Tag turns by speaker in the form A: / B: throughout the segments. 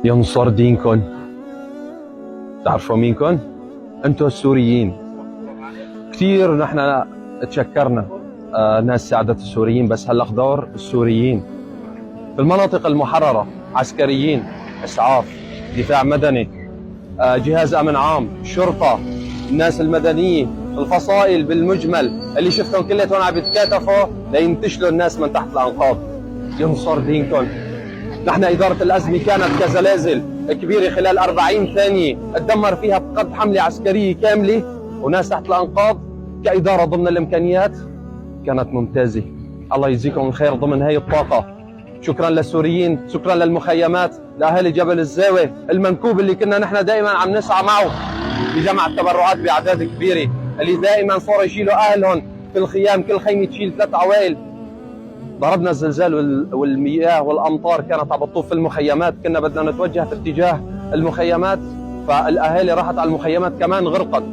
A: ينصر دينكم. تعرفوا مينكم؟ انتم السوريين. كثير نحن تشكرنا ناس ساعدت السوريين، بس هلا دور السوريين في المناطق المحررة، عسكريين، اسعاف، دفاع مدني، جهاز امن عام، شرطة، الناس المدنية، الفصائل بالمجمل اللي شفتهم كلياتهم عم يتكاتفوا لينتشلوا الناس من تحت الانقاض. ينصر دينكم. نحن إدارة الأزمة كانت كزلازل كبيرة خلال 40 ثانية تدمر فيها بقد حملة عسكرية كاملة وناس تحت الأنقاض. كإدارة ضمن الإمكانيات كانت ممتازة. الله يجزيكم الخير ضمن هاي الطاقة. شكرا للسوريين، شكرا للمخيمات، لأهالي جبل الزاوية، المنكوب اللي كنا نحن دائما عم نسعى معه بجمع التبرعات بأعداد كبيرة، اللي دائما صاروا يشيلوا أهلهم في الخيام، كل خيمة تشيل 3 عوائل. ضربنا الزلزال والمياه والامطار كانت عم بتطوف في المخيمات، كنا بدنا نتوجه في اتجاه المخيمات، فالاهالي راحت على المخيمات كمان غرقت.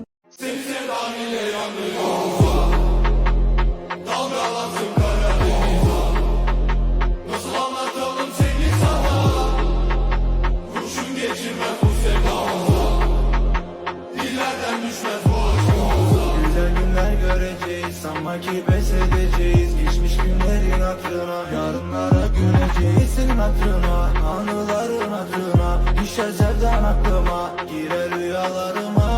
B: Sanma ki pes edeceğiz. Geçmiş günlerin hatırına, yarınlara güleceğiz. Senin hatırına, anıların hatırına. Düşer sevdan aklıma, girer rüyalarıma.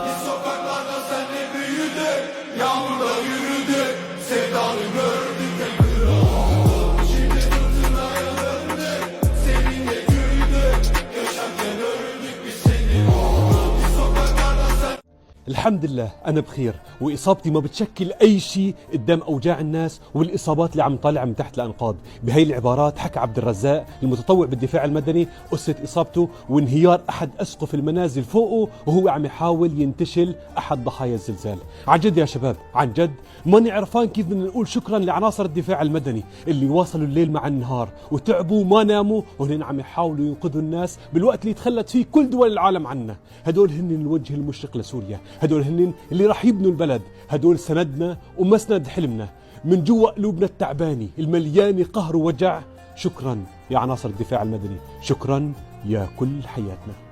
B: Biz sokaklarda seninle büyüdük, yağmurda yürüdük, sevdanı gördük ve kırıldık. Şimdi fırtınaya döndük, seninle yürüdük, yaşarken öldük biz senin olduk. Biz sokaklarda sen...
C: الحمد لله أنا بخير، وإصابتي ما بتشكل أي شيء قدام أوجاع الناس والإصابات اللي عم طالعة من تحت الأنقاض. بهي العبارات حكى عبد الرزاق المتطوع بالدفاع المدني قصة إصابته وانهيار أحد أسقف المنازل فوقه وهو عم يحاول ينتشل أحد ضحايا الزلزال. عن جد يا شباب، عن جد ماني عرفان كيف بدنا نقول شكرا لعناصر الدفاع المدني اللي واصلوا الليل مع النهار وتعبوا ما ناموا وهن عم يحاولوا ينقذوا الناس بالوقت اللي تخلت فيه كل دول العالم عنا. هدول هن الوجه المشرق لسوريا، هدول هن اللي راح يبنوا البلد، هدول سندنا ومسند حلمنا من جوا قلوبنا التعبانة المليانة قهر ووجع. شكرا يا عناصر الدفاع المدني، شكرا يا كل حياتنا.